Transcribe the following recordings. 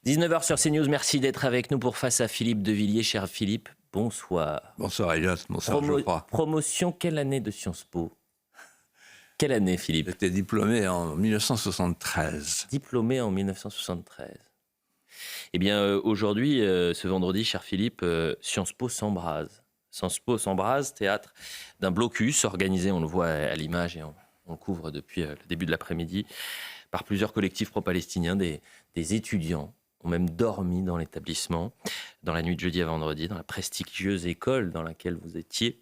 19h sur CNews, merci d'être avec nous pour Face à Philippe de Villiers. Cher Philippe, bonsoir. Bonsoir Elias, bonsoir Geoffroy. Promotion, quelle année de Sciences Po? Quelle année, Philippe? J'étais diplômé en 1973. Diplômé en 1973. Eh bien, aujourd'hui, ce vendredi, cher Philippe, Sciences Po s'embrase. Sciences Po s'embrase, théâtre d'un blocus organisé, on le voit à l'image et on le couvre depuis le début de l'après-midi, par plusieurs collectifs pro-palestiniens. Des étudiants ont même dormi dans l'établissement, dans la nuit de jeudi à vendredi, dans la prestigieuse école dans laquelle vous étiez.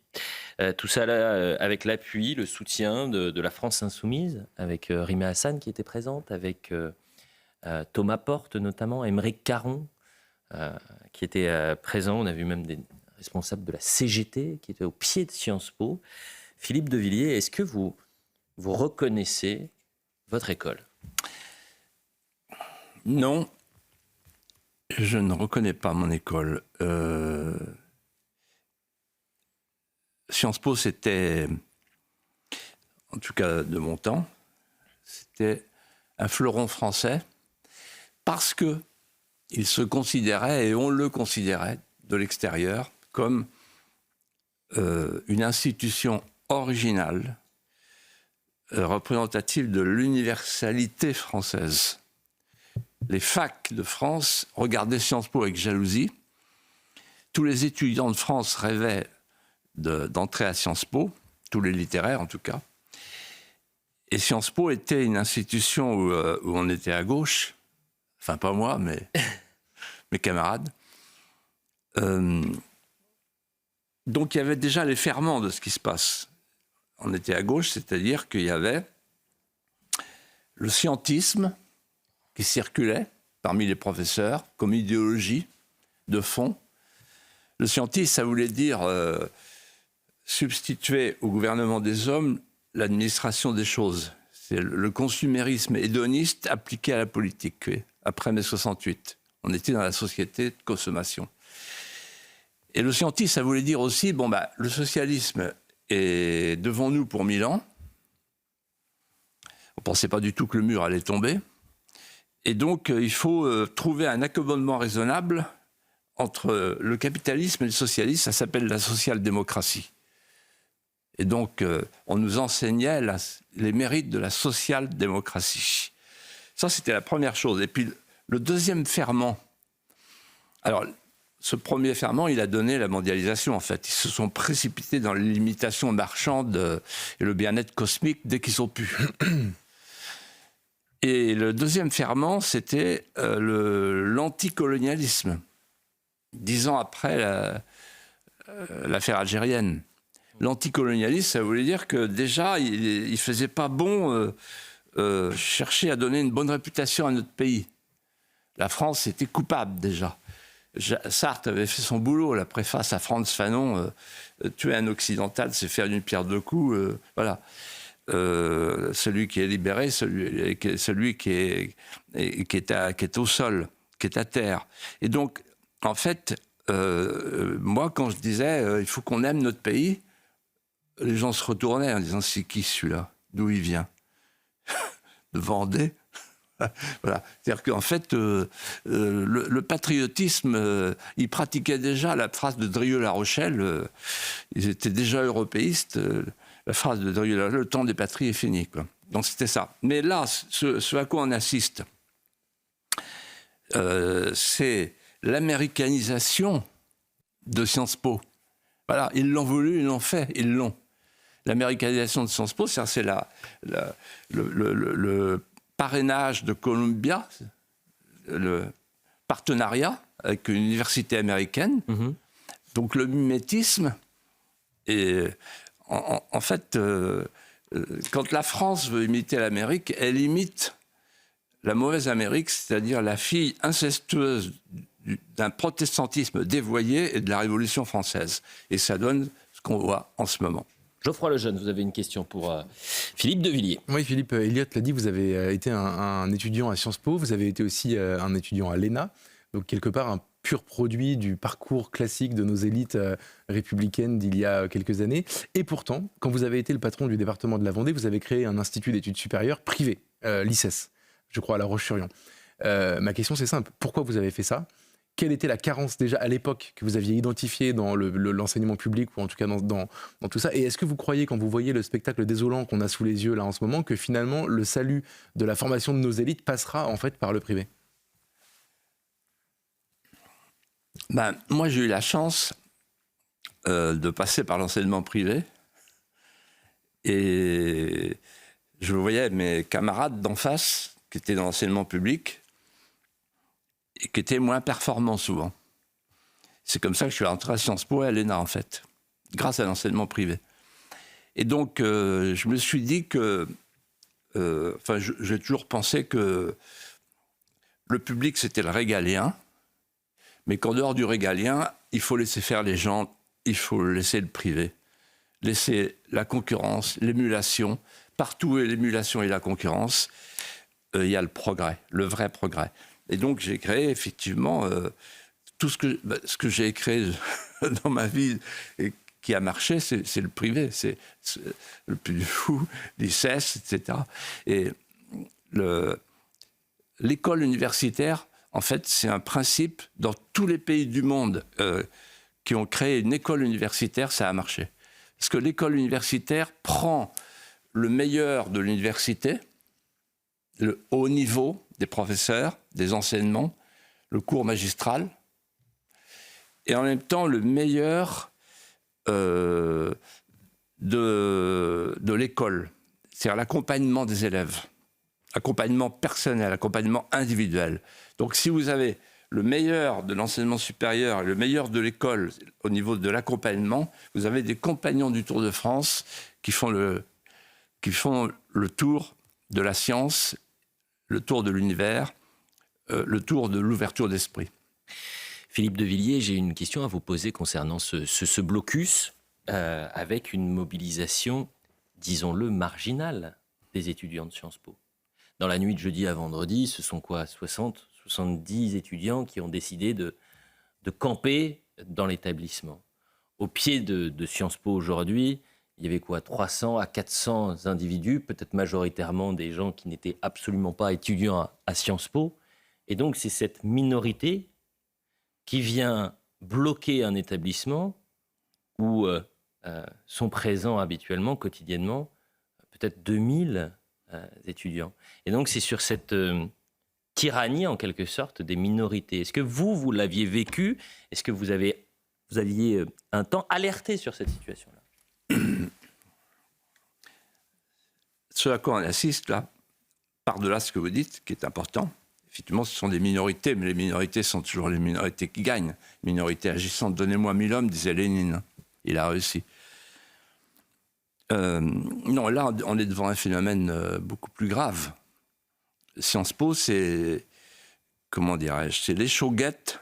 Tout ça là, avec l'appui, le soutien de la France Insoumise, avec Rima Hassan qui était présente, avec Thomas Porte notamment, Aymeric Caron qui était présent. On a vu même des responsables de la CGT qui étaient au pied de Sciences Po. Philippe de Villiers, est-ce que vous reconnaissez votre école? Non, je ne reconnais pas mon école. Sciences Po, c'était, en tout cas de mon temps, c'était un fleuron français parce qu'il se considérait, et on le considérait de l'extérieur, comme une institution originale, représentative de l'universalité française. Les facs de France regardaient Sciences Po avec jalousie. Tous les étudiants de France rêvaient d'entrer à Sciences Po, tous les littéraires en tout cas. Et Sciences Po était une institution où on était à gauche, enfin pas moi, mais mes camarades. Donc il y avait déjà les ferments de ce qui se passe. On était à gauche, c'est-à-dire qu'il y avait le scientisme qui circulait parmi les professeurs comme idéologie de fond. Le scientisme, ça voulait dire substituer au gouvernement des hommes l'administration des choses. C'est le consumérisme hédoniste appliqué à la politique, après mai 68. On était dans la société de consommation. Et le scientisme, ça voulait dire aussi, le socialisme est devant nous pour 1000 ans. On ne pensait pas du tout que le mur allait tomber. Et donc, il faut trouver un accommodement raisonnable entre le capitalisme et le socialisme. Ça s'appelle la social-démocratie. Et donc, on nous enseignait les mérites de la social-démocratie. Ça, c'était la première chose. Et puis, le deuxième ferment. Alors, ce premier ferment, il a donné la mondialisation, en fait. Ils se sont précipités dans l'imitation marchande et le bien-être cosmique dès qu'ils ont pu. Et le deuxième ferment, c'était l'anticolonialisme, 10 ans après l'affaire algérienne. L'anticolonialisme, ça voulait dire que déjà, il ne faisait pas bon chercher à donner une bonne réputation à notre pays. La France était coupable déjà. Sartre avait fait son boulot, la préface à Frantz Fanon, tuer un occidental, c'est faire une pierre deux coups, voilà. Celui qui est libéré, celui qui est au sol, qui est à terre. Et donc, en fait, moi, quand je disais il faut qu'on aime notre pays, les gens se retournaient en disant c'est qui celui-là? D'où il vient? De Vendée? Voilà. C'est-à-dire qu'en fait, le patriotisme, ils pratiquaient déjà la phrase de Drieux-La Rochelle, ils étaient déjà européistes. La phrase de Drieux-La Rochelle, le temps des patries est fini, quoi. Donc c'était ça. Mais là, ce à quoi on assiste, c'est l'américanisation de Sciences Po. Voilà, ils l'ont voulu, ils l'ont fait, ils l'ont. L'américanisation de Sciences Po, c'est le parrainage de Columbia, le partenariat avec une université américaine. Mm-hmm. Donc le mimétisme. Et en fait, quand la France veut imiter l'Amérique, elle imite la mauvaise Amérique, c'est-à-dire la fille incestueuse d'un protestantisme dévoyé et de la Révolution française. Et ça donne ce qu'on voit en ce moment. Geoffroy Lejeune, vous avez une question pour Philippe de Villiers. Oui, Philippe, Elliott l'a dit, vous avez été un étudiant à Sciences Po, vous avez été aussi un étudiant à l'ENA, donc quelque part un pur produit du parcours classique de nos élites républicaines d'il y a quelques années. Et pourtant, quand vous avez été le patron du département de la Vendée, vous avez créé un institut d'études supérieures privé, l'ICES, je crois à La Roche-sur-Yon. Ma question, c'est simple. Pourquoi vous avez fait ça ? Quelle était la carence déjà à l'époque que vous aviez identifiée dans l'enseignement public ou en tout cas dans tout ça ? Et est-ce que vous croyez, quand vous voyez le spectacle désolant qu'on a sous les yeux là en ce moment, que finalement le salut de la formation de nos élites passera en fait par le privé ? Moi, j'ai eu la chance de passer par l'enseignement privé et je voyais mes camarades d'en face qui étaient dans l'enseignement public et qui étaient moins performants souvent. C'est comme ça que je suis rentré à Sciences Po et à l'ENA, en fait, grâce à l'enseignement privé. Et donc, je me suis dit que... j'ai toujours pensé que le public, c'était le régalien, mais qu'en dehors du régalien, il faut laisser faire les gens, il faut laisser le privé, laisser la concurrence, l'émulation. Partout où il y a l'émulation et la concurrence, il y a le progrès, le vrai progrès. Et donc, j'ai créé effectivement tout ce que j'ai créé dans ma vie et qui a marché, c'est le privé, c'est le Puy du Fou, l'ICES, etc. Et l'école universitaire, en fait, c'est un principe dans tous les pays du monde qui ont créé une école universitaire, ça a marché. Parce que l'école universitaire prend le meilleur de l'université, le haut niveau des professeurs, des enseignements, le cours magistral, et en même temps le meilleur de l'école, c'est-à-dire l'accompagnement des élèves, accompagnement personnel, accompagnement individuel. Donc si vous avez le meilleur de l'enseignement supérieur et le meilleur de l'école au niveau de l'accompagnement, vous avez des compagnons du Tour de France qui font le tour de la science, le tour de l'univers, le tour de l'ouverture d'esprit. Philippe de Villiers, j'ai une question à vous poser concernant ce blocus avec une mobilisation, disons-le, marginale des étudiants de Sciences Po. Dans la nuit de jeudi à vendredi, ce sont quoi, 60, 70 étudiants qui ont décidé de camper dans l'établissement. Au pied de Sciences Po aujourd'hui, il y avait quoi, 300 à 400 individus, peut-être majoritairement des gens qui n'étaient absolument pas étudiants à Sciences Po. Et donc, c'est cette minorité qui vient bloquer un établissement où sont présents habituellement, quotidiennement, peut-être 2000 étudiants. Et donc, c'est sur cette tyrannie, en quelque sorte, des minorités. Est-ce que vous l'aviez vécu ? Est-ce que vous aviez un temps alerté sur cette situation-là ? Ce à quoi on assiste, là, par-delà ce que vous dites, qui est important, effectivement, ce sont des minorités, mais les minorités sont toujours les minorités qui gagnent. Minorités agissantes. Donnez-moi 1000 hommes, disait Lénine. Il a réussi. Non, là, on est devant un phénomène beaucoup plus grave. Sciences Po, c'est, comment dirais-je, c'est l'échauguette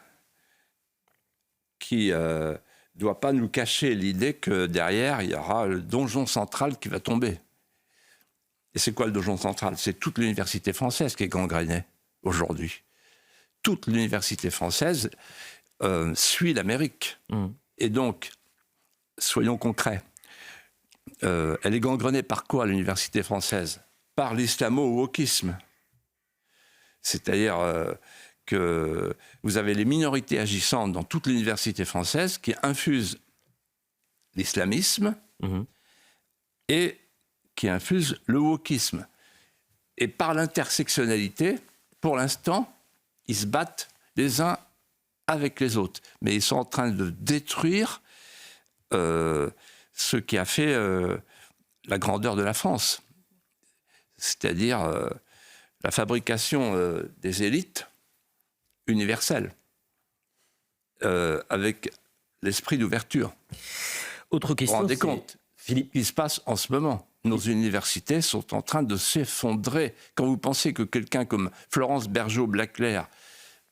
qui ne doit pas nous cacher l'idée que derrière, il y aura le donjon central qui va tomber. Et c'est quoi le donjon central ? C'est toute l'université française qui est gangrénée aujourd'hui. Toute l'université française suit l'Amérique. Et donc, soyons concrets. Elle est gangrenée par quoi, l'université française ? Par l'islamo-wokisme. C'est-à-dire que vous avez les minorités agissantes dans toute l'université française qui infusent l'islamisme et qui infusent le wokisme. Et par l'intersectionnalité, pour l'instant, ils se battent les uns avec les autres. Mais ils sont en train de détruire ce qui a fait la grandeur de la France. C'est-à-dire la fabrication des élites universelles, avec l'esprit d'ouverture. Autre question, vous vous rendez compte, Philippe, ce qui se passe en ce moment. Nos universités sont en train de s'effondrer. Quand vous pensez que quelqu'un comme Florence Bergeau-Blaclair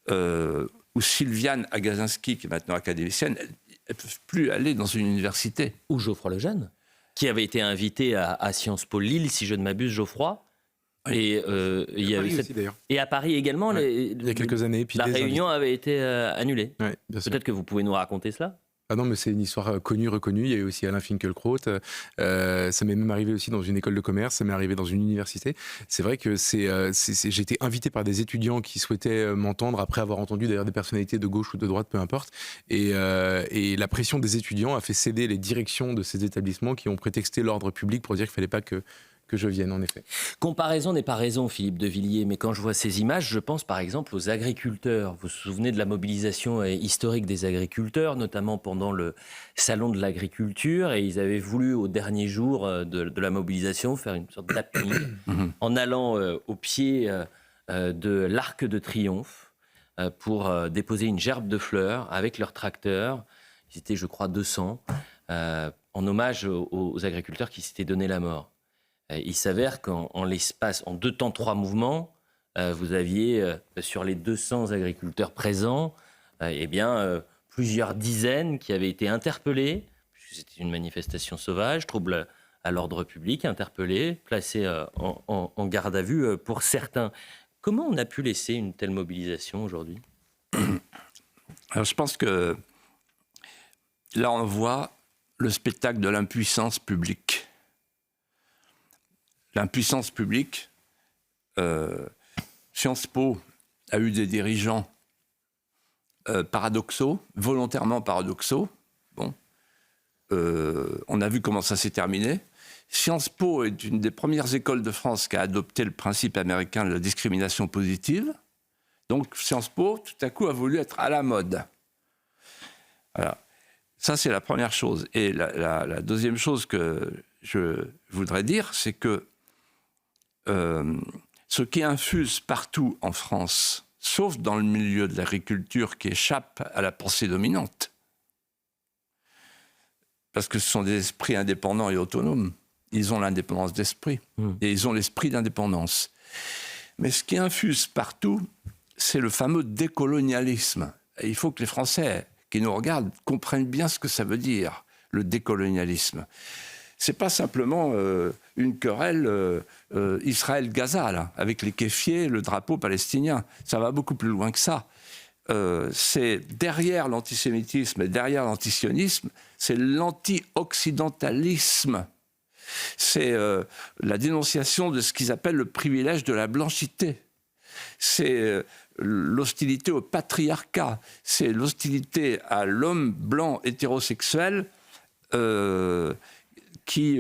ou Sylviane Agacinski, qui est maintenant académicienne, elles ne peuvent plus aller dans une université. Ou Geoffroy Lejeune, qui avait été invité à Sciences Po Lille, si je ne m'abuse, Geoffroy. Oui. Et, il y avait aussi, d'ailleurs. Et à Paris également, il y a quelques années. Puis la réunion avait été annulée. Ouais, bien sûr. Peut-être que vous pouvez nous raconter cela ? Ah non, mais c'est une histoire connue, reconnue. Il y a eu aussi Alain Finkielkraut. Ça m'est même arrivé aussi dans une école de commerce, ça m'est arrivé dans une université. C'est vrai que j'ai été invité par des étudiants qui souhaitaient m'entendre après avoir entendu d'ailleurs des personnalités de gauche ou de droite, peu importe. Et la pression des étudiants a fait céder les directions de ces établissements qui ont prétexté l'ordre public pour dire qu'il ne fallait pas que je vienne, en effet. Comparaison n'est pas raison, Philippe de Villiers, mais quand je vois ces images, je pense par exemple aux agriculteurs. Vous vous souvenez de la mobilisation historique des agriculteurs, notamment pendant le salon de l'agriculture, et ils avaient voulu, au dernier jour de la mobilisation, faire une sorte d'happening en allant au pied de l'Arc de Triomphe pour déposer une gerbe de fleurs avec leur tracteur. Ils étaient, je crois, 200, en hommage aux agriculteurs qui s'étaient donné la mort. Il s'avère qu'en l'espace, en 2 temps 3 mouvements, vous aviez sur les 200 agriculteurs présents, plusieurs dizaines qui avaient été interpellés, puisque c'était une manifestation sauvage, trouble à l'ordre public, interpellés, placés en garde à vue pour certains. Comment on a pu laisser une telle mobilisation aujourd'hui ? Alors je pense que là on voit le spectacle de l'impuissance publique. L'impuissance publique, Sciences Po a eu des dirigeants paradoxaux, volontairement paradoxaux. Bon, on a vu comment ça s'est terminé. Sciences Po est une des premières écoles de France qui a adopté le principe américain de la discrimination positive. Donc Sciences Po, tout à coup, a voulu être à la mode. Voilà. Ça, c'est la première chose. Et la deuxième chose que je voudrais dire, c'est que ce qui infuse partout en France, sauf dans le milieu de l'agriculture qui échappe à la pensée dominante, parce que ce sont des esprits indépendants et autonomes, ils ont l'indépendance d'esprit, et ils ont l'esprit d'indépendance. Mais ce qui infuse partout, c'est le fameux décolonialisme. Et il faut que les Français qui nous regardent comprennent bien ce que ça veut dire, le décolonialisme. C'est pas simplement une querelle Israël-Gaza, là, avec les kéfiers, le drapeau palestinien. Ça va beaucoup plus loin que ça. C'est derrière l'antisémitisme et derrière l'antisionisme, c'est l'anti-occidentalisme. C'est la dénonciation de ce qu'ils appellent le privilège de la blanchité. C'est l'hostilité au patriarcat. C'est l'hostilité à l'homme blanc hétérosexuel qui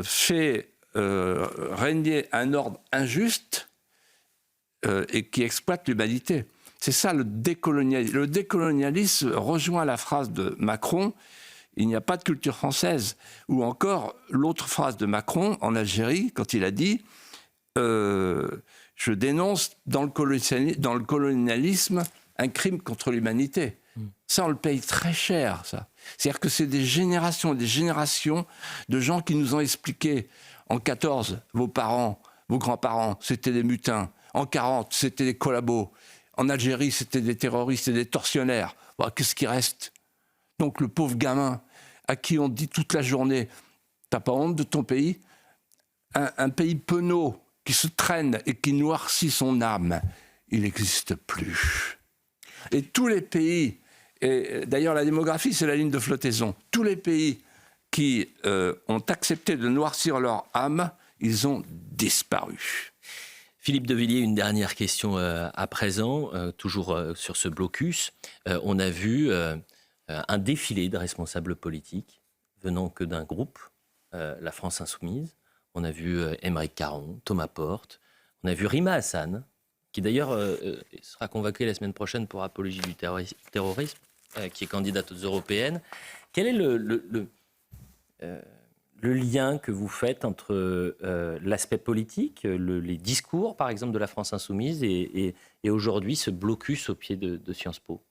fait régner un ordre injuste et qui exploite l'humanité. C'est ça le décolonialisme. Le décolonialisme rejoint la phrase de Macron, il n'y a pas de culture française. Ou encore l'autre phrase de Macron en Algérie, quand il a dit je dénonce dans le colonialisme un crime contre l'humanité. Ça, on le paye très cher, ça. C'est-à-dire que c'est des générations et des générations de gens qui nous ont expliqué en 14, vos parents, vos grands-parents, c'était des mutins. En 40, c'était des collabos. En Algérie, c'était des terroristes et des tortionnaires. Bon, qu'est-ce qui reste ? Donc le pauvre gamin à qui on dit toute la journée « T'as pas honte de ton pays ?» Un pays penaud qui se traîne et qui noircit son âme, il n'existe plus. Et tous les pays, et d'ailleurs la démographie c'est la ligne de flottaison, tous les pays qui ont accepté de noircir leur âme, ils ont disparu. Philippe de Villiers, une dernière question à présent, toujours sur ce blocus. On a vu un défilé de responsables politiques venant que d'un groupe, la France Insoumise. On a vu Aymeric Caron, Thomas Porte, on a vu Rima Hassan, qui d'ailleurs sera convoquée la semaine prochaine pour apologie du terrorisme, qui est candidate aux européennes. Quel est le lien que vous faites entre l'aspect politique, les discours, par exemple, de la France Insoumise et aujourd'hui ce blocus au pied de Sciences Po ?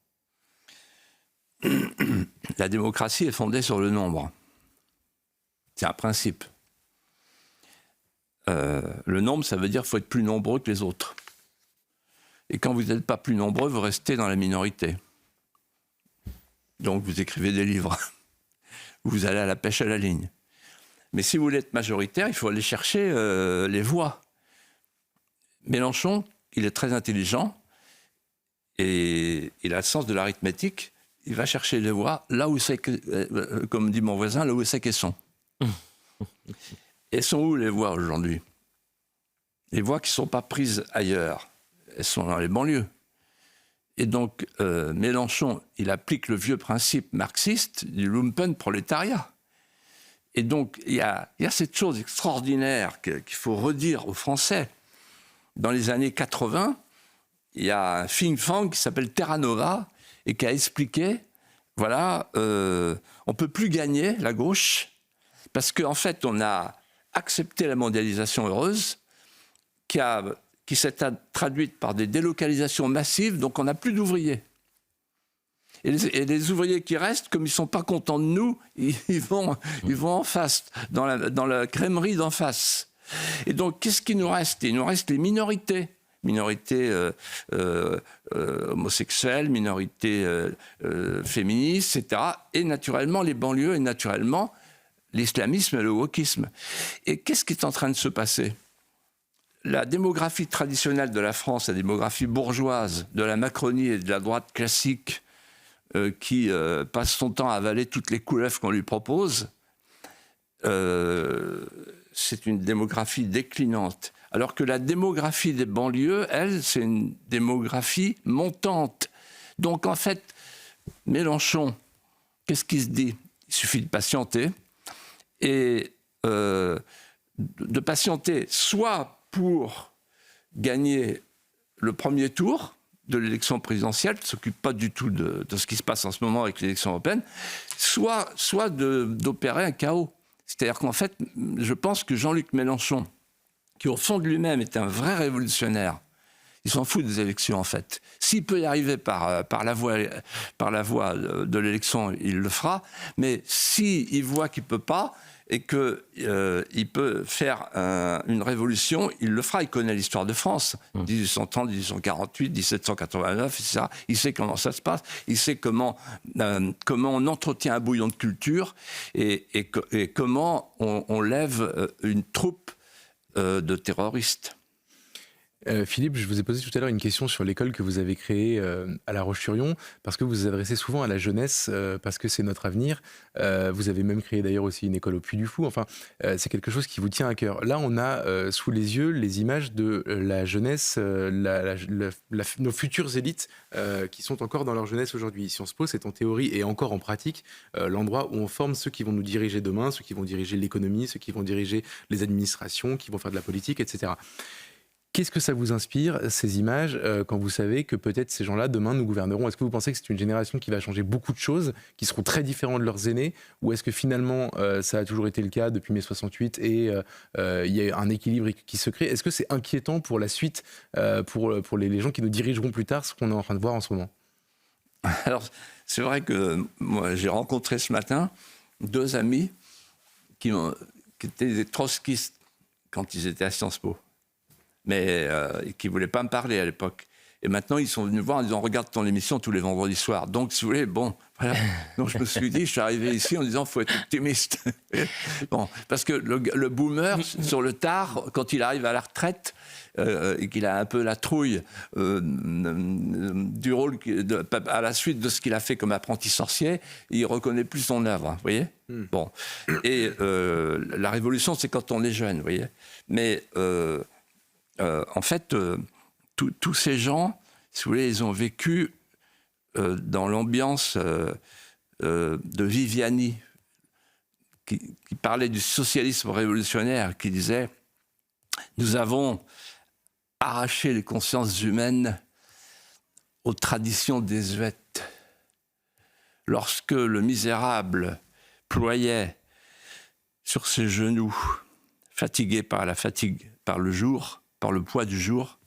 La démocratie est fondée sur le nombre. C'est un principe. Le nombre, ça veut dire qu'il faut être plus nombreux que les autres. Et quand vous n'êtes pas plus nombreux, vous restez dans la minorité. Donc vous écrivez des livres. Vous allez à la pêche à la ligne. Mais si vous voulez être majoritaire, il faut aller chercher les voix. Mélenchon, il est très intelligent et il a le sens de l'arithmétique. il va chercher les voix là où c'est, comme dit mon voisin, là où c'est qu'elles sont. Elles sont où les voix aujourd'hui? Les voix qui ne sont pas prises ailleurs, elles sont dans les banlieues. Et donc, Mélenchon, il applique le vieux principe marxiste du lumpenprolétariat. Et donc, il y a cette chose extraordinaire qu'il faut redire aux Français. Dans les années 80, il y a un think tank qui s'appelle Terra Nova et qui a expliqué, voilà, on ne peut plus gagner, la gauche, parce qu'en fait, on a accepté la mondialisation heureuse qui s'est traduite par des délocalisations massives, donc on n'a plus d'ouvriers. Et les ouvriers qui restent, comme ils ne sont pas contents de nous, ils vont en face, dans la crèmerie d'en face. Et donc, qu'est-ce qui nous reste? Il nous reste les minorités. Minorités homosexuelles, minorités féministes, etc. Et naturellement, les banlieues, et naturellement, l'islamisme et le wokisme. Et qu'est-ce qui est en train de se passer? La démographie traditionnelle de la France, la démographie bourgeoise de la Macronie et de la droite classique, qui passe son temps à avaler toutes les couleuvres qu'on lui propose, c'est une démographie déclinante. Alors que la démographie des banlieues, elle, c'est une démographie montante. Donc en fait, Mélenchon, qu'est-ce qu'il se dit? Il suffit de patienter. Et de patienter soit pour gagner le premier tour de l'élection présidentielle, qui ne s'occupe pas du tout de ce qui se passe en ce moment avec l'élection européenne, soit d'opérer un chaos. C'est-à-dire qu'en fait, je pense que Jean-Luc Mélenchon, qui au fond de lui-même est un vrai révolutionnaire, il s'en fout des élections en fait. S'il peut y arriver par la voie de l'élection, il le fera, mais s'il voit qu'il ne peut pas, et qu'il peut faire une révolution, il le fera. Il connaît l'histoire de France, 1830, 1848, 1789, etc. Il sait comment ça se passe, il sait comment on entretient un bouillon de culture et comment on lève une troupe de terroristes. Philippe, je vous ai posé tout à l'heure une question sur l'école que vous avez créée à La Roche-sur-Yon, parce que vous vous adressez souvent à la jeunesse, parce que c'est notre avenir. Vous avez même créé d'ailleurs aussi une école au Puy du Fou. Enfin, c'est quelque chose qui vous tient à cœur. Là, on a sous les yeux les images de la jeunesse, nos futures élites qui sont encore dans leur jeunesse aujourd'hui. Sciences Po, c'est en théorie et encore en pratique l'endroit où on forme ceux qui vont nous diriger demain, ceux qui vont diriger l'économie, ceux qui vont diriger les administrations, qui vont faire de la politique, etc. Qu'est-ce que ça vous inspire, ces images, quand vous savez que peut-être ces gens-là, demain, nous gouverneront? Est-ce que vous pensez que c'est une génération qui va changer beaucoup de choses, qui seront très différents de leurs aînés? Ou est-ce que finalement, ça a toujours été le cas depuis mai 68 et il y a un équilibre qui se crée? Est-ce que c'est inquiétant pour la suite, pour les gens qui nous dirigeront plus tard, ce qu'on est en train de voir en ce moment? Alors, c'est vrai que moi, j'ai rencontré ce matin 2 amis qui étaient des trotskistes quand ils étaient à Sciences Po, mais qui ne voulaient pas me parler à l'époque. Et maintenant, ils sont venus voir en disant « Regarde ton émission tous les vendredis soirs ». Donc, si vous voulez, bon, voilà. Donc, je me suis dit, je suis arrivé ici en disant « Il faut être optimiste ». Bon, parce que le boomer, sur le tard, quand il arrive à la retraite, et qu'il a un peu la trouille du rôle à la suite de ce qu'il a fait comme apprenti sorcier, il reconnaît plus son œuvre, vous voyez. Bon, et la révolution, c'est quand on est jeune, vous voyez. Mais en fait, tous ces gens, si vous voulez, ils ont vécu dans l'ambiance de Viviani, qui parlait du socialisme révolutionnaire, qui disait « Nous avons arraché les consciences humaines aux traditions désuètes. Lorsque le misérable ployait sur ses genoux, fatigué par la fatigue, par le jour, par le poids du jour,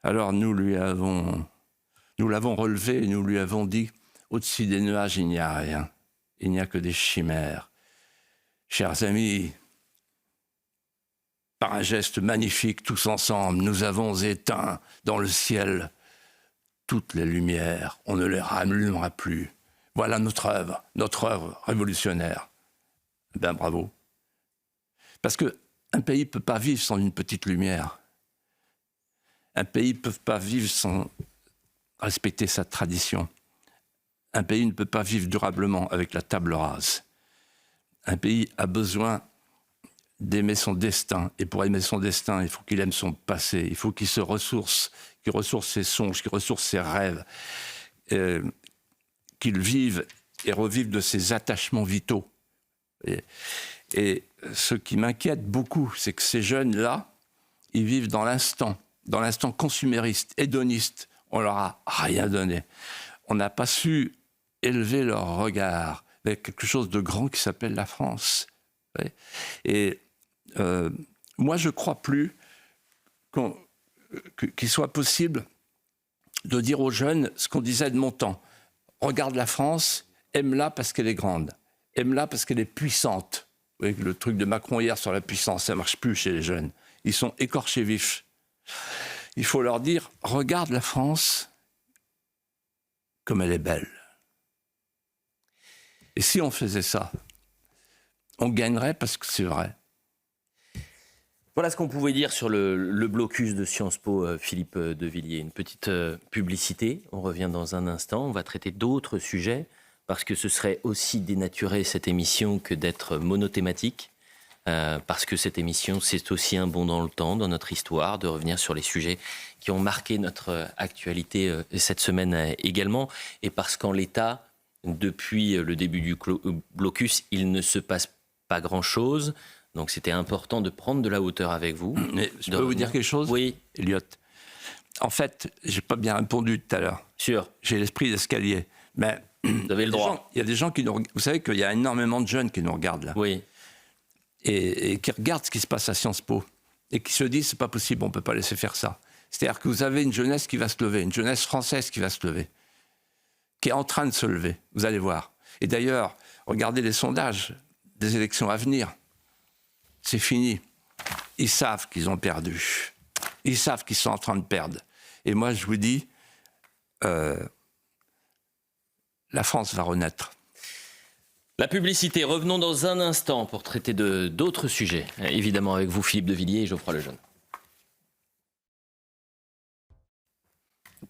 alors nous l'avons relevé et nous lui avons dit « Au-dessus des nuages, il n'y a rien, il n'y a que des chimères. Chers amis, par un geste magnifique, tous ensemble, nous avons éteint dans le ciel toutes les lumières. On ne les rallumera plus. Voilà notre œuvre révolutionnaire. » Ben bravo. Parce qu'un pays ne peut pas vivre sans une petite lumière. Un pays ne peut pas vivre sans respecter sa tradition. Un pays ne peut pas vivre durablement avec la table rase. Un pays a besoin d'aimer son destin. Et pour aimer son destin, il faut qu'il aime son passé. Il faut qu'il se ressource, qu'il ressource ses songes, qu'il ressource ses rêves, qu'il vive et revive de ses attachements vitaux. Et ce qui m'inquiète beaucoup, c'est que ces jeunes-là, ils vivent dans l'instant consumériste, hédoniste. On leur a rien donné. On n'a pas su élever leur regard avec quelque chose de grand qui s'appelle la France. Et moi, je ne crois plus qu'il soit possible de dire aux jeunes ce qu'on disait de mon temps. Regarde la France, aime-la parce qu'elle est grande, aime-la parce qu'elle est puissante. Vous voyez, le truc de Macron hier sur la puissance, ça ne marche plus chez les jeunes. Ils sont écorchés vifs. Il faut leur dire, regarde la France comme elle est belle. Et si on faisait ça, on gagnerait parce que c'est vrai. Voilà ce qu'on pouvait dire sur le blocus de Sciences Po, Philippe de Villiers. Une petite publicité, on revient dans un instant, on va traiter d'autres sujets, parce que ce serait aussi dénaturer cette émission que d'être monothématique, parce que cette émission, c'est aussi un bond dans le temps, dans notre histoire, de revenir sur les sujets qui ont marqué notre actualité cette semaine également, et parce qu'en l'état, depuis le début du blocus, il ne se passe pas grand-chose. Donc c'était important de prendre de la hauteur avec vous. Mais je peux vous dire quelque chose ? Oui. Elliot. En fait, je n'ai pas bien répondu tout à l'heure. Sûr. J'ai l'esprit d'escalier. Mais vous avez le droit. Il y a des gens qui nous... Vous savez qu'il y a énormément de jeunes qui nous regardent là. Oui. Et qui regardent ce qui se passe à Sciences Po. Et qui se disent, c'est pas possible, on ne peut pas laisser faire ça. C'est-à-dire que vous avez une jeunesse qui va se lever, une jeunesse française qui va se lever, qui est en train de se lever. Vous allez voir. Et d'ailleurs, regardez les sondages des élections à venir. C'est fini. Ils savent qu'ils ont perdu. Ils savent qu'ils sont en train de perdre. Et moi, je vous dis, la France va renaître. La publicité, revenons dans un instant pour traiter d'autres sujets. Évidemment avec vous, Philippe de Villiers et Geoffroy Lejeune.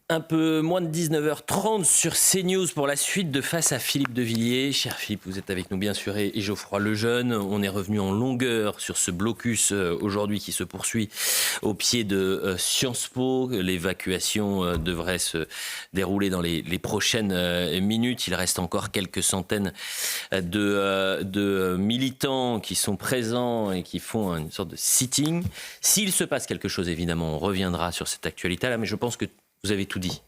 Un peu moins de 19h30 sur CNews pour la suite de Face à Philippe de Villiers. Cher Philippe, vous êtes avec nous bien sûr et Geoffroy Lejeune. On est revenu en longueur sur ce blocus aujourd'hui qui se poursuit au pied de Sciences Po. L'évacuation devrait se dérouler dans les prochaines minutes. Il reste encore quelques centaines de militants qui sont présents et qui font une sorte de sitting. S'il se passe quelque chose, évidemment, on reviendra sur cette actualité-là, mais je pense que vous avez tout dit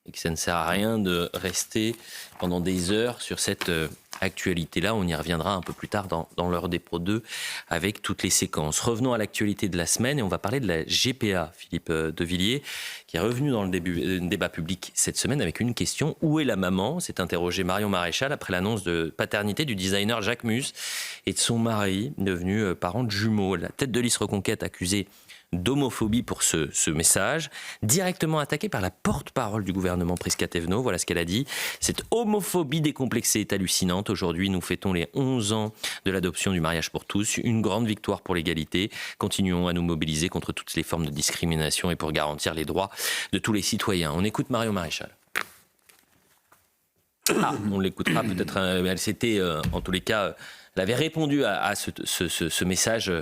et que ça ne sert à rien de rester pendant des heures sur cette actualité-là. On y reviendra un peu plus tard dans l'heure des Pro 2 avec toutes les séquences. Revenons à l'actualité de la semaine et on va parler de la GPA, Philippe de Villiers, qui est revenu dans le débat public cette semaine avec une question. Où est la maman ? S'est interrogé Marion Maréchal après l'annonce de paternité du designer Jacques Mus et de son mari, devenu parent de jumeaux. La tête de liste Reconquête accusée d'homophobie pour ce message, directement attaqué par la porte-parole du gouvernement Prisca Thévenot. Voilà ce qu'elle a dit. Cette homophobie décomplexée est hallucinante. Aujourd'hui, nous fêtons les 11 ans de l'adoption du mariage pour tous, une grande victoire pour l'égalité. Continuons à nous mobiliser contre toutes les formes de discrimination et pour garantir les droits de tous les citoyens. On écoute Marion Maréchal. On l'écoutera peut-être, elle s'était, en tous les cas, elle avait répondu à ce message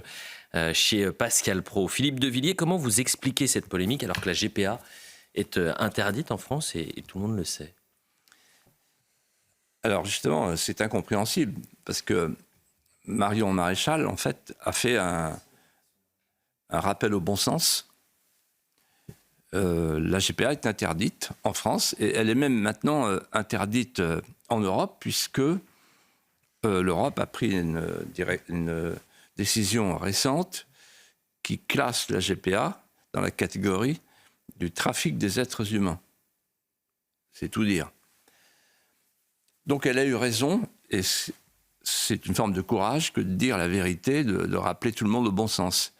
chez Pascal Praud. Philippe de Villiers, comment vous expliquez cette polémique alors que la GPA est interdite en France et tout le monde le sait ? Alors justement, c'est incompréhensible parce que Marion Maréchal, en fait, a fait un rappel au bon sens. La GPA est interdite en France et elle est même maintenant interdite en Europe puisque l'Europe a pris une décision récente qui classe la GPA dans la catégorie du trafic des êtres humains. C'est tout dire. Donc elle a eu raison, et c'est une forme de courage que de dire la vérité, de rappeler tout le monde au bon sens.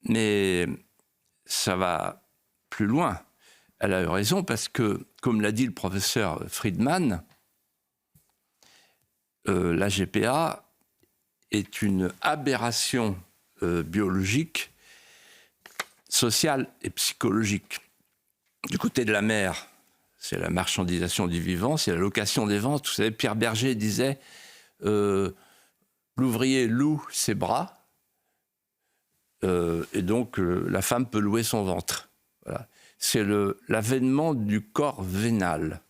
Mais ça va plus loin. Elle a eu raison parce que, comme l'a dit le professeur Friedman, la GPA est une aberration biologique, sociale et psychologique. Du côté de la mère, c'est la marchandisation du vivant, c'est la location des ventes. Vous savez, Pierre Berger disait l'ouvrier loue ses bras et donc la femme peut louer son ventre. Voilà. C'est l'avènement du corps vénal.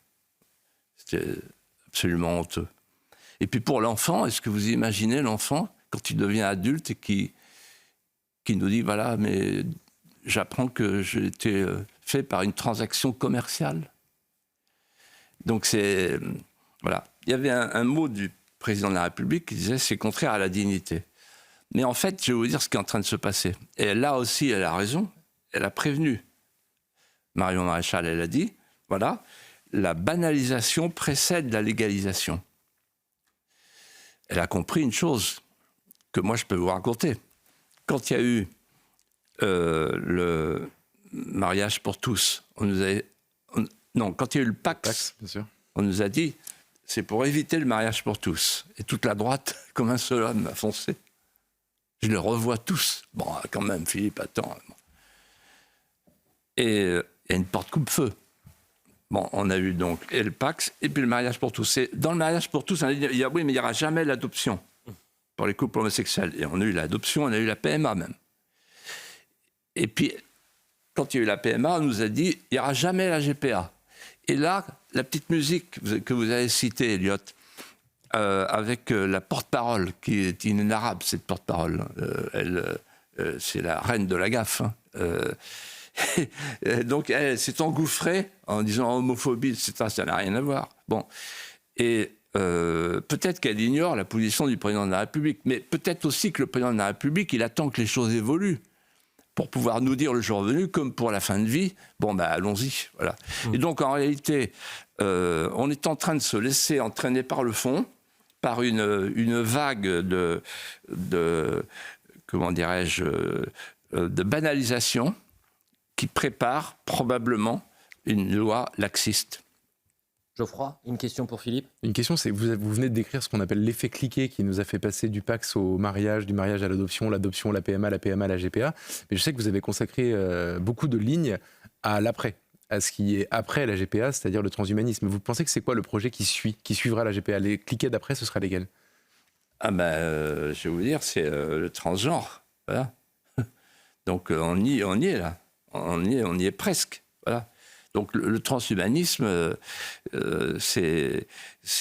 C'était absolument honteux. Et puis pour l'enfant, est-ce que vous imaginez l'enfant, quand il devient adulte et qui nous dit, voilà, mais j'apprends que j'ai été fait par une transaction commerciale. Donc voilà. Il y avait un mot du président de la République qui disait, c'est contraire à la dignité. Mais en fait, je vais vous dire ce qui est en train de se passer. Et là aussi, elle a raison, elle a prévenu. Marion Maréchal, elle a dit, voilà, la banalisation précède la légalisation. Elle a compris une chose que moi je peux vous raconter. Quand il y a eu le mariage pour tous, quand il y a eu le Pax, bien sûr. On nous a dit, c'est pour éviter le mariage pour tous. Et toute la droite, comme un seul homme, a foncé. Je les revois tous. Bon, quand même, Philippe, attends. Et il y a une porte coupe-feu. Bon, on a eu donc et le Pax et puis le mariage pour tous. Et dans le mariage pour tous, on a dit, oui, mais il n'y aura jamais l'adoption pour les couples homosexuels. Et on a eu l'adoption, on a eu la PMA même. Et puis, quand il y a eu la PMA, on nous a dit, il n'y aura jamais la GPA. Et là, la petite musique que vous avez citée, Elliot, avec la porte-parole, qui est inénarrable, cette porte-parole. C'est la reine de la gaffe. Hein. Donc, elle s'est engouffrée en disant homophobie, etc. Ça n'a rien à voir. Bon. Et peut-être qu'elle ignore la position du président de la République, mais peut-être aussi que le président de la République, il attend que les choses évoluent pour pouvoir nous dire le jour venu, comme pour la fin de vie, bon, ben allons-y. Voilà. Et donc, en réalité, on est en train de se laisser entraîner par le fond, par une vague de comment dirais-je, de banalisation qui prépare probablement une loi laxiste. Geoffroy, une question pour Philippe. Une question, c'est vous venez de décrire ce qu'on appelle l'effet cliquet qui nous a fait passer du Pax au mariage, du mariage à l'adoption, l'adoption, la PMA, la GPA. Mais je sais que vous avez consacré beaucoup de lignes à l'après, à ce qui est après la GPA, c'est-à-dire le transhumanisme. Vous pensez que c'est quoi le projet qui suivra la GPA? Les cliquets d'après, ce sera lesquels? Ah ben, je vais vous dire, c'est le transgenre. Voilà. Donc on y est là. On y est presque. Voilà. Donc le transhumanisme, c'est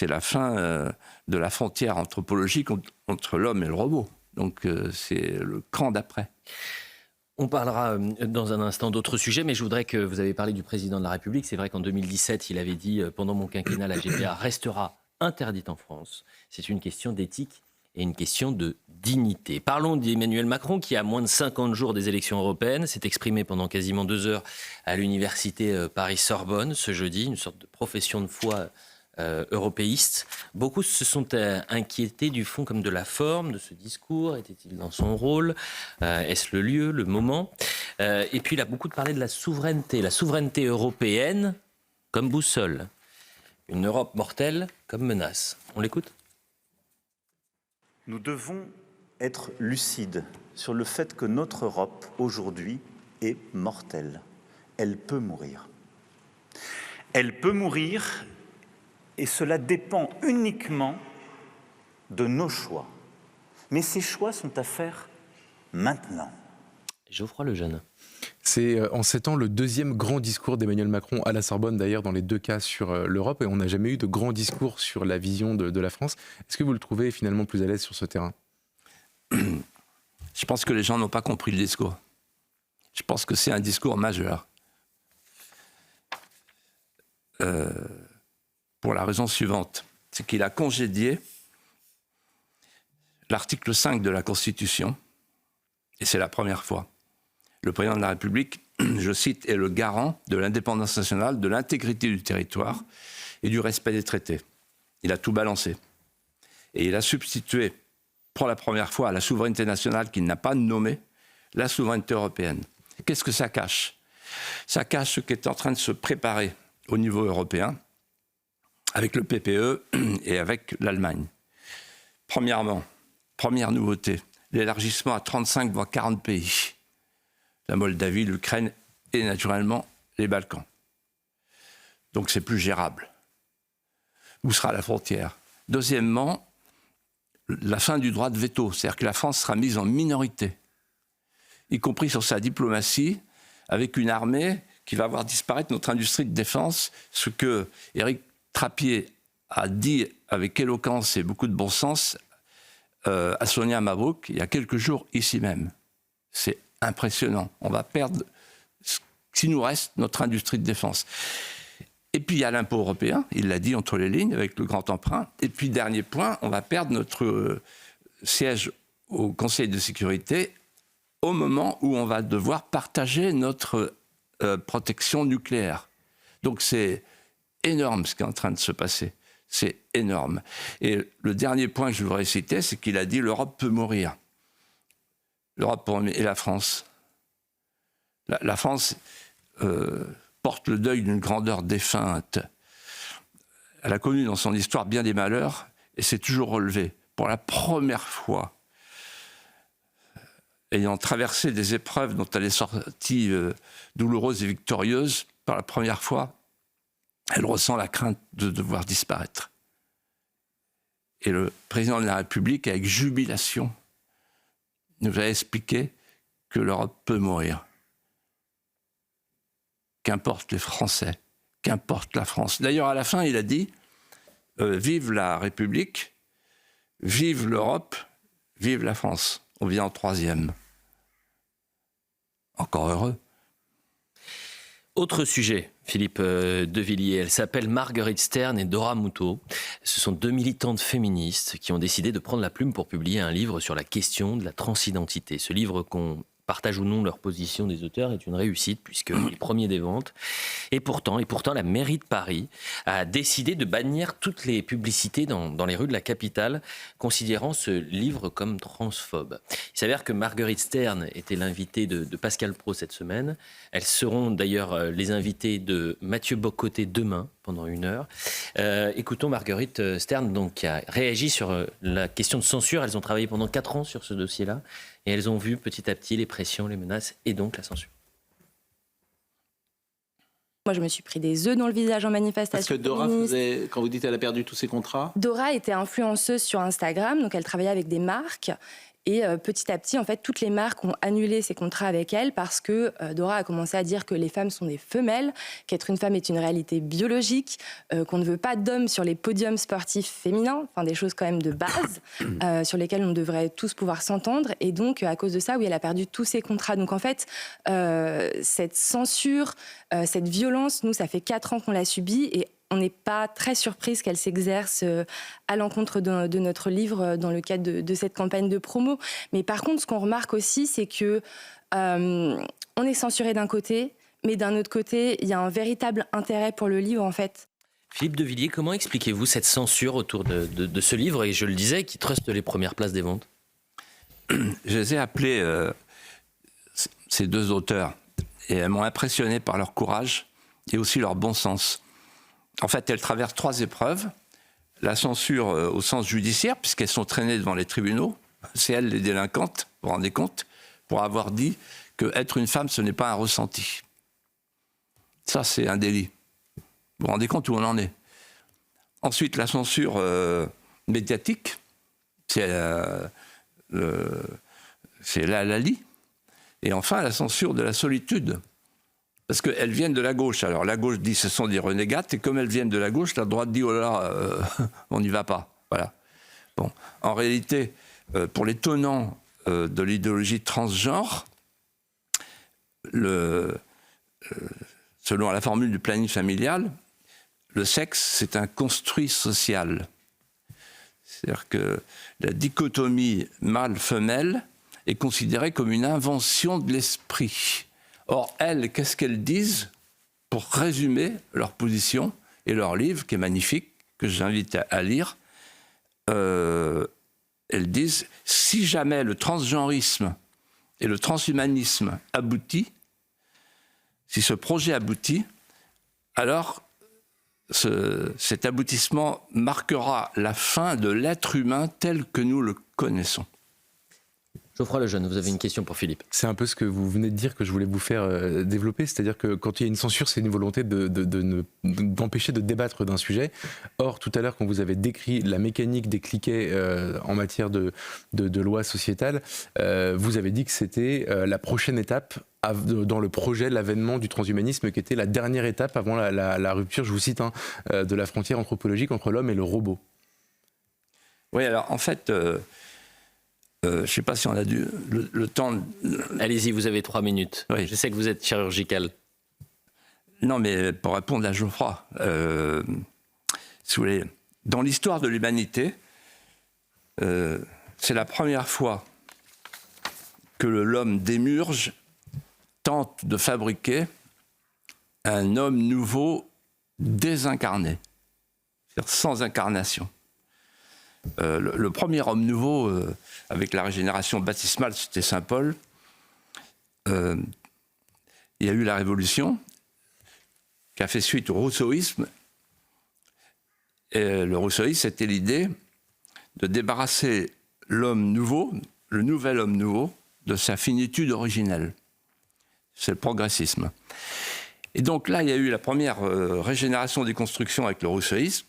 la fin de la frontière anthropologique entre l'homme et le robot. Donc c'est le cran d'après. On parlera dans un instant d'autres sujets, mais je voudrais que vous avez parlé du président de la République. C'est vrai qu'en 2017, il avait dit « Pendant mon quinquennat, la GPA restera interdite en France ». C'est une question d'éthique et une question de dignité. Parlons d'Emmanuel Macron qui, à moins de 50 jours des élections européennes, s'est exprimé pendant quasiment 2 heures à l'université Paris-Sorbonne ce jeudi, une sorte de profession de foi européiste. Beaucoup se sont inquiétés du fond comme de la forme de ce discours. Était-il dans son rôle? Est-ce le lieu, le moment? Et puis il a beaucoup parlé de la souveraineté européenne comme boussole. Une Europe mortelle comme menace. On l'écoute? Nous devons être lucides sur le fait que notre Europe, aujourd'hui, est mortelle. Elle peut mourir. Elle peut mourir et cela dépend uniquement de nos choix. Mais ces choix sont à faire maintenant. Geoffroy Lejeune. C'est en 7 ans le deuxième grand discours d'Emmanuel Macron à la Sorbonne, d'ailleurs, dans les 2 cas sur l'Europe. Et on n'a jamais eu de grand discours sur la vision de la France. Est-ce que vous le trouvez finalement plus à l'aise sur ce terrain? Je pense que les gens n'ont pas compris le discours. Je pense que c'est un discours majeur. Pour la raison suivante, c'est qu'il a congédié l'article 5 de la Constitution, et c'est la première fois. Le président de la République, je cite, est le garant de l'indépendance nationale, de l'intégrité du territoire et du respect des traités. Il a tout balancé. Et il a substitué, pour la première fois, à la souveraineté nationale qu'il n'a pas nommée, la souveraineté européenne. Qu'est-ce que ça cache? Ça cache ce qui est en train de se préparer au niveau européen, avec le PPE et avec l'Allemagne. Premièrement, première nouveauté, l'élargissement à 35 voire 40 pays. La Moldavie, l'Ukraine et naturellement les Balkans. Donc c'est plus gérable. Où sera la frontière? Deuxièmement, la fin du droit de veto, c'est-à-dire que la France sera mise en minorité, y compris sur sa diplomatie, avec une armée qui va voir disparaître notre industrie de défense, ce que Éric Trappier a dit avec éloquence et beaucoup de bon sens à Sonia Mabrouk il y a quelques jours ici même. C'est impressionnant. On va perdre, s'il nous reste, notre industrie de défense. Et puis il y a l'impôt européen, il l'a dit entre les lignes avec le grand emprunt. Et puis dernier point, on va perdre notre siège au Conseil de sécurité au moment où on va devoir partager notre protection nucléaire. Donc c'est énorme ce qui est en train de se passer. C'est énorme. Et le dernier point que je voudrais citer, c'est qu'il a dit l'Europe peut mourir. L'Europe et la France. La France porte le deuil d'une grandeur défunte. Elle a connu dans son histoire bien des malheurs et s'est toujours relevée. Pour la première fois, ayant traversé des épreuves dont elle est sortie douloureuse et victorieuse, par la première fois, elle ressent la crainte de devoir disparaître. Et le président de la République, avec jubilation, nous a expliqué que l'Europe peut mourir. Qu'importe les Français, qu'importe la France. D'ailleurs, à la fin, il a dit vive la République, vive l'Europe, vive la France. On vient en troisième. Encore heureux. Autre sujet, Philippe de Villiers, elle s'appelle Marguerite Stern et Dora Muto. Ce sont deux militantes féministes qui ont décidé de prendre la plume pour publier un livre sur la question de la transidentité. Ce livre, qu'on partage ou non leur position des auteurs, est une réussite puisqu'il est premier des ventes. Et pourtant, la mairie de Paris a décidé de bannir toutes les publicités dans les rues de la capitale, considérant ce livre comme transphobe. Il s'avère que Marguerite Stern était l'invitée de Pascal Praud cette semaine. Elles seront d'ailleurs les invités de Mathieu Bocoté demain, pendant 1 heure. Écoutons Marguerite Stern, donc, qui a réagi sur la question de censure. Elles ont travaillé pendant 4 ans sur ce dossier-là et elles ont vu petit à petit les pressions, les menaces et donc la censure. Moi, je me suis pris des œufs dans le visage en manifestation. Parce que Dora faisait, quand vous dites qu'elle a perdu tous ses contrats? Dora était influenceuse sur Instagram, donc elle travaillait avec des marques. Et petit à petit, en fait, toutes les marques ont annulé ses contrats avec elle parce que Dora a commencé à dire que les femmes sont des femelles, qu'être une femme est une réalité biologique, qu'on ne veut pas d'hommes sur les podiums sportifs féminins, enfin des choses quand même de base sur lesquelles on devrait tous pouvoir s'entendre. Et donc, à cause de ça, oui, elle a perdu tous ses contrats. Donc en fait, cette censure, cette violence, nous, ça fait 4 ans qu'on l'a subie et on n'est pas très surprise qu'elle s'exerce à l'encontre de notre livre dans le cadre de cette campagne de promo. Mais par contre, ce qu'on remarque aussi, c'est que on est censuré d'un côté, mais d'un autre côté, il y a un véritable intérêt pour le livre, en fait. Philippe de Villiers, comment expliquez-vous cette censure autour de ce livre, et je le disais, qui truste les premières places des ventes? Je les ai appelés, ces deux auteurs, et elles m'ont impressionné par leur courage et aussi leur bon sens. En fait, elles traversent 3 épreuves. La censure au sens judiciaire, puisqu'elles sont traînées devant les tribunaux. C'est elles les délinquantes, vous vous rendez compte, pour avoir dit qu'être une femme, ce n'est pas un ressenti. Ça, c'est un délit. Vous vous rendez compte où on en est. Ensuite, la censure médiatique, c'est l'Halali. Et enfin, la censure de la solitude. Parce qu'elles viennent de la gauche. Alors la gauche dit ce sont des renégates, et comme elles viennent de la gauche, la droite dit oh là, on n'y va pas. Voilà. Bon. En réalité, pour les tenants de l'idéologie transgenre, selon la formule du planning familial, le sexe, c'est un construit social. C'est-à-dire que la dichotomie mâle-femelle est considérée comme une invention de l'esprit. Or, elles, qu'est-ce qu'elles disent pour résumer leur position et leur livre, qui est magnifique, que j'invite à lire? Elles disent, si jamais le transgenrisme et le transhumanisme aboutit, si ce projet aboutit, alors cet aboutissement marquera la fin de l'être humain tel que nous le connaissons. Geoffroy Lejeune, vous avez une question pour Philippe. C'est un peu ce que vous venez de dire que je voulais vous faire développer, c'est-à-dire que quand il y a une censure, c'est une volonté d'empêcher de débattre d'un sujet. Or, tout à l'heure, quand vous avez décrit la mécanique des cliquets en matière de loi sociétale, vous avez dit que c'était la prochaine étape dans le projet, l'avènement du transhumanisme, qui était la dernière étape avant la rupture, je vous cite, de la frontière anthropologique entre l'homme et le robot. Oui, alors en fait... je ne sais pas si on a le temps... Allez-y, vous avez 3 minutes. Oui. Je sais que vous êtes chirurgical. Non, mais pour répondre à Geoffroy, si vous voulez, dans l'histoire de l'humanité, c'est la première fois que l'homme démiurge tente de fabriquer un homme nouveau désincarné, c'est-à-dire sans incarnation. Le premier homme nouveau, avec la régénération baptismale, c'était Saint Paul. Il y a eu la Révolution, qui a fait suite au rousseauisme. Et le rousseauisme, c'était l'idée de débarrasser l'homme nouveau, le nouvel homme nouveau, de sa finitude originelle. C'est le progressisme. Et donc là, il y a eu la première régénération des constructions avec le rousseauisme.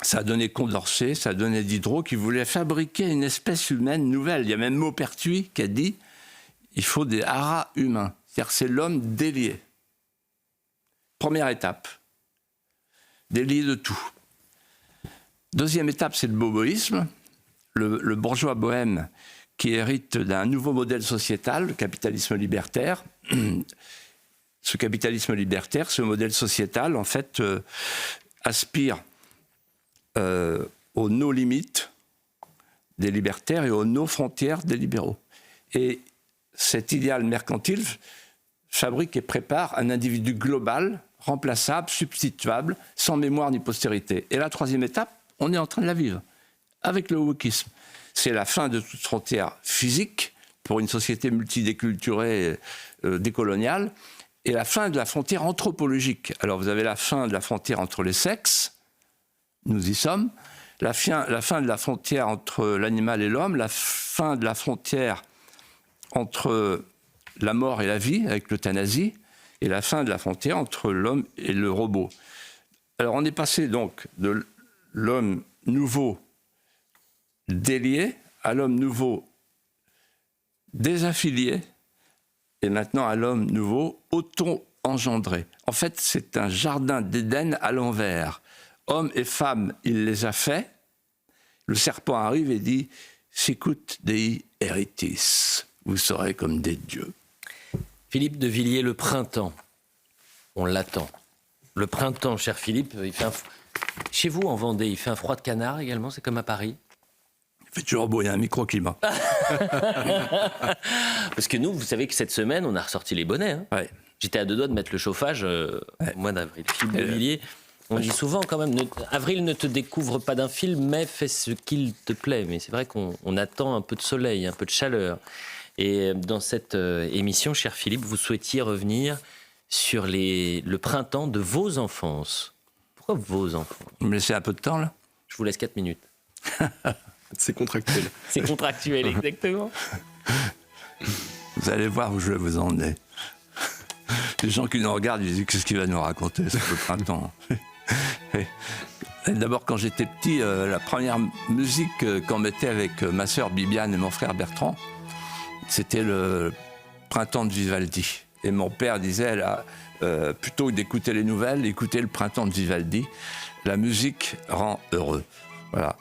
Ça a donné Condorcet, ça a donné Diderot, qui voulait fabriquer une espèce humaine nouvelle. Il y a même Maupertuis qui a dit il faut des haras humains. C'est-à-dire que c'est l'homme délié. Première étape. Délié de tout. Deuxième étape, c'est le boboïsme. Le bourgeois bohème qui hérite d'un nouveau modèle sociétal, le capitalisme libertaire. Ce capitalisme libertaire, ce modèle sociétal, en fait, aspire aux no-limites des libertaires et aux no-frontières des libéraux. Et cet idéal mercantile fabrique et prépare un individu global, remplaçable, substituable, sans mémoire ni postérité. Et la troisième étape, on est en train de la vivre, avec le wokisme. C'est la fin de toute frontière physique pour une société multidéculturée, décoloniale, et la fin de la frontière anthropologique. Alors vous avez la fin de la frontière entre les sexes, nous y sommes, la fin de la frontière entre l'animal et l'homme, la fin de la frontière entre la mort et la vie, avec l'euthanasie, et la fin de la frontière entre l'homme et le robot. Alors on est passé donc de l'homme nouveau délié à l'homme nouveau désaffilié, et maintenant à l'homme nouveau auto-engendré. En fait, c'est un jardin d'Éden à l'envers. Hommes et femmes, il les a faits. Le serpent arrive et dit « Sicut Dei Eritis », vous serez comme des dieux. Philippe de Villiers, le printemps, on l'attend. Le printemps, cher Philippe, il fait chez vous en Vendée, il fait un froid de canard également, c'est comme à Paris? Il fait toujours beau, il y a un microclimat. Parce que nous, vous savez que cette semaine, on a ressorti les bonnets. Hein. Ouais. J'étais à 2 doigts de mettre le chauffage au mois d'avril. Philippe de Villiers, on dit souvent quand même, avril ne te découvre pas d'un film, mais fais ce qu'il te plaît. Mais c'est vrai qu'on attend un peu de soleil, un peu de chaleur. Et dans cette émission, cher Philippe, vous souhaitiez revenir sur le printemps de vos enfances. Pourquoi vos enfants? Vous me laissez un peu de temps, là? Je vous laisse 4 minutes. C'est contractuel. C'est contractuel, exactement. Vous allez voir où je vais vous emmener. Les gens qui nous regardent, ils disent qu'est-ce qu'il va nous raconter, c'est le printemps. D'abord, quand j'étais petit, la première musique qu'on mettait avec ma sœur Bibiane et mon frère Bertrand, c'était le printemps de Vivaldi. Et mon père disait, là, plutôt que d'écouter les nouvelles, écoutez le printemps de Vivaldi. La musique rend heureux. Voilà.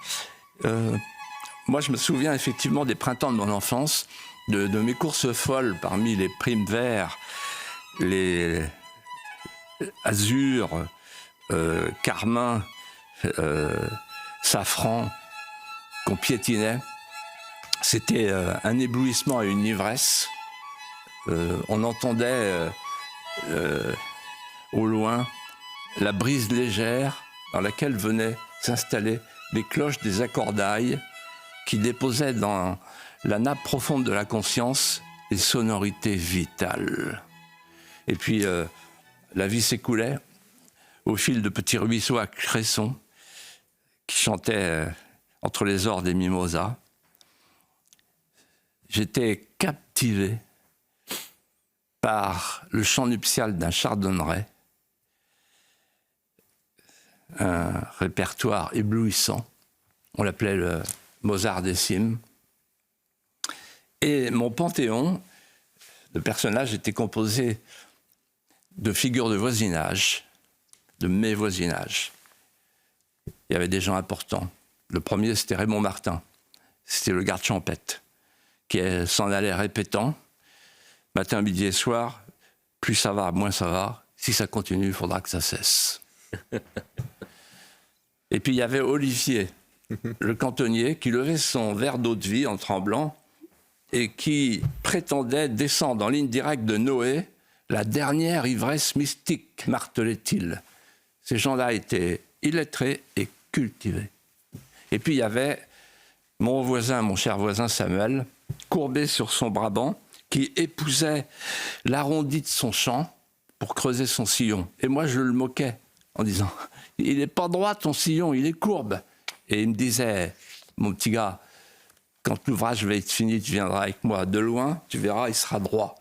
Moi, je me souviens effectivement des printemps de mon enfance, de mes courses folles parmi les primes verts, les azur, carmin, safran, qu'on piétinait. C'était un éblouissement et une ivresse. On entendait au loin la brise légère dans laquelle venaient s'installer les cloches des accordailles qui déposaient dans la nappe profonde de la conscience les sonorités vitales. Et puis, la vie s'écoulait au fil de petits ruisseaux à cressons qui chantaient entre les ors des mimosas. j'étais captivé par le chant nuptial d'un chardonneret, un répertoire éblouissant. On l'appelait le Mozart des cimes. Et mon panthéon de personnages était composé de figures de voisinage, de mes voisinages. Il y avait des gens importants. Le premier, c'était Raymond Martin. C'était le garde champêtre, qui s'en allait répétant, matin, midi et soir, plus ça va, moins ça va. Si ça continue, il faudra que ça cesse. Et puis il y avait Olivier, le cantonnier, qui levait son verre d'eau-de-vie en tremblant et qui prétendait descendre en ligne directe de Noé la dernière ivresse mystique, martelait-il. Ces gens-là étaient illettrés et cultivés. Et puis il y avait mon voisin, mon cher voisin Samuel, courbé sur son Brabant, qui épousait l'arrondi de son champ pour creuser son sillon. Et moi, je le moquais en disant « Il n'est pas droit ton sillon, il est courbe ». Et il me disait « Mon petit gars, quand l'ouvrage va être fini, tu viendras avec moi de loin, tu verras, il sera droit ».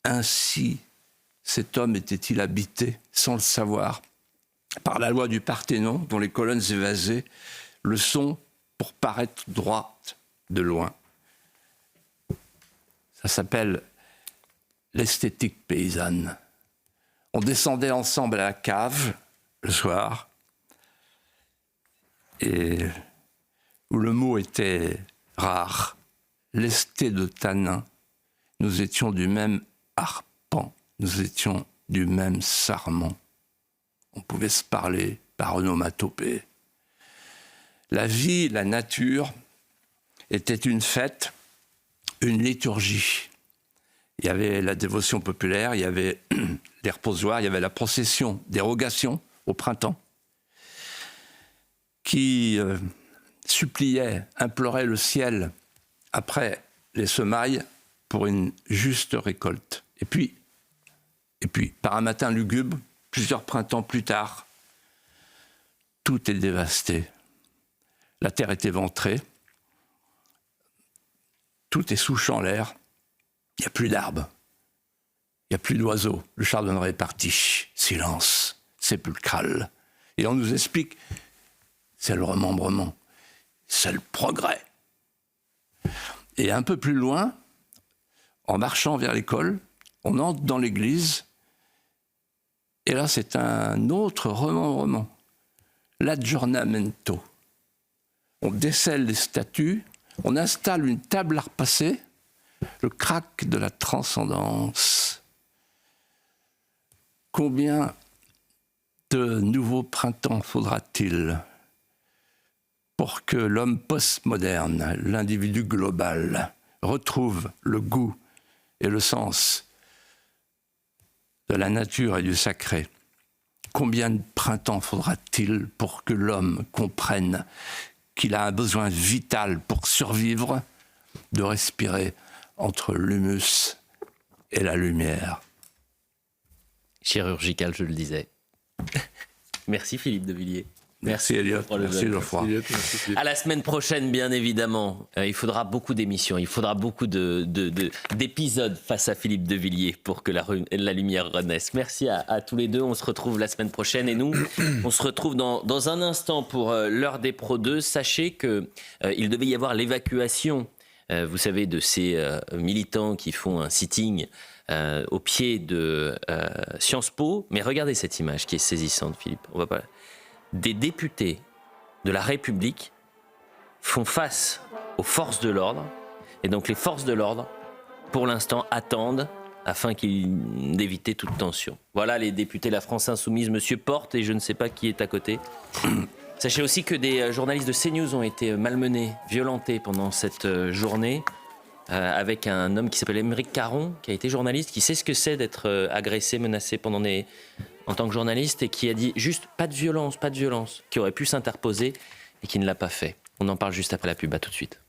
Ainsi, cet homme était-il habité, sans le savoir, par la loi du Parthénon, dont les colonnes évasées le sont pour paraître droite de loin. Ça s'appelle l'esthétique paysanne. On descendait ensemble à la cave le soir, et où le mot était rare, lesté de tanin. Nous étions du même arpent, nous étions du même sarment. On pouvait se parler par onomatopée. La vie, la nature, était une fête, une liturgie. Il y avait la dévotion populaire, il y avait les reposoirs, il y avait la procession des rogations au printemps, qui suppliait, implorait le ciel après les semailles pour une juste récolte. Et puis, par un matin lugubre, plusieurs printemps plus tard, tout est dévasté. La terre est éventrée, tout est sous champ l'air, il n'y a plus d'arbres, il n'y a plus d'oiseaux, le chardonneret est parti, silence sépulcral. Et on nous explique, c'est le remembrement, c'est le progrès. Et un peu plus loin, en marchant vers l'école, on entre dans l'église, et là c'est un autre remembrement, l'aggiornamento. On décèle les statues, on installe une table à repasser, le crack de la transcendance. Combien de nouveaux printemps faudra-t-il pour que l'homme postmoderne, l'individu global, retrouve le goût et le sens de la nature et du sacré? Combien de printemps faudra-t-il pour que l'homme comprenne qu'il a un besoin vital pour survivre, de respirer entre l'humus et la lumière? Chirurgical, je le disais. Merci Philippe de Villiers. Merci Elliot, merci Geoffroy. À la semaine prochaine, bien évidemment. Il faudra beaucoup d'émissions, il faudra beaucoup d'épisodes face à Philippe de Villiers pour que la lumière renaisse. Merci à tous les deux. On se retrouve la semaine prochaine et nous, on se retrouve dans un instant pour l'heure des Pro 2. Sachez qu'il devait y avoir l'évacuation, vous savez, de ces militants qui font un sitting au pied de Sciences Po. Mais regardez cette image qui est saisissante, Philippe. On va pas... Des députés de la République font face aux forces de l'ordre. Et donc les forces de l'ordre, pour l'instant, attendent afin d'éviter toute tension. Voilà les députés de la France Insoumise, Monsieur Porte et je ne sais pas qui est à côté. Sachez aussi que des journalistes de CNews ont été malmenés, violentés pendant cette journée, avec un homme qui s'appelle Émeric Caron, qui a été journaliste, qui sait ce que c'est d'être agressé, menacé en tant que journaliste, et qui a dit juste pas de violence, qui aurait pu s'interposer et qui ne l'a pas fait. On en parle juste après la pub, à tout de suite.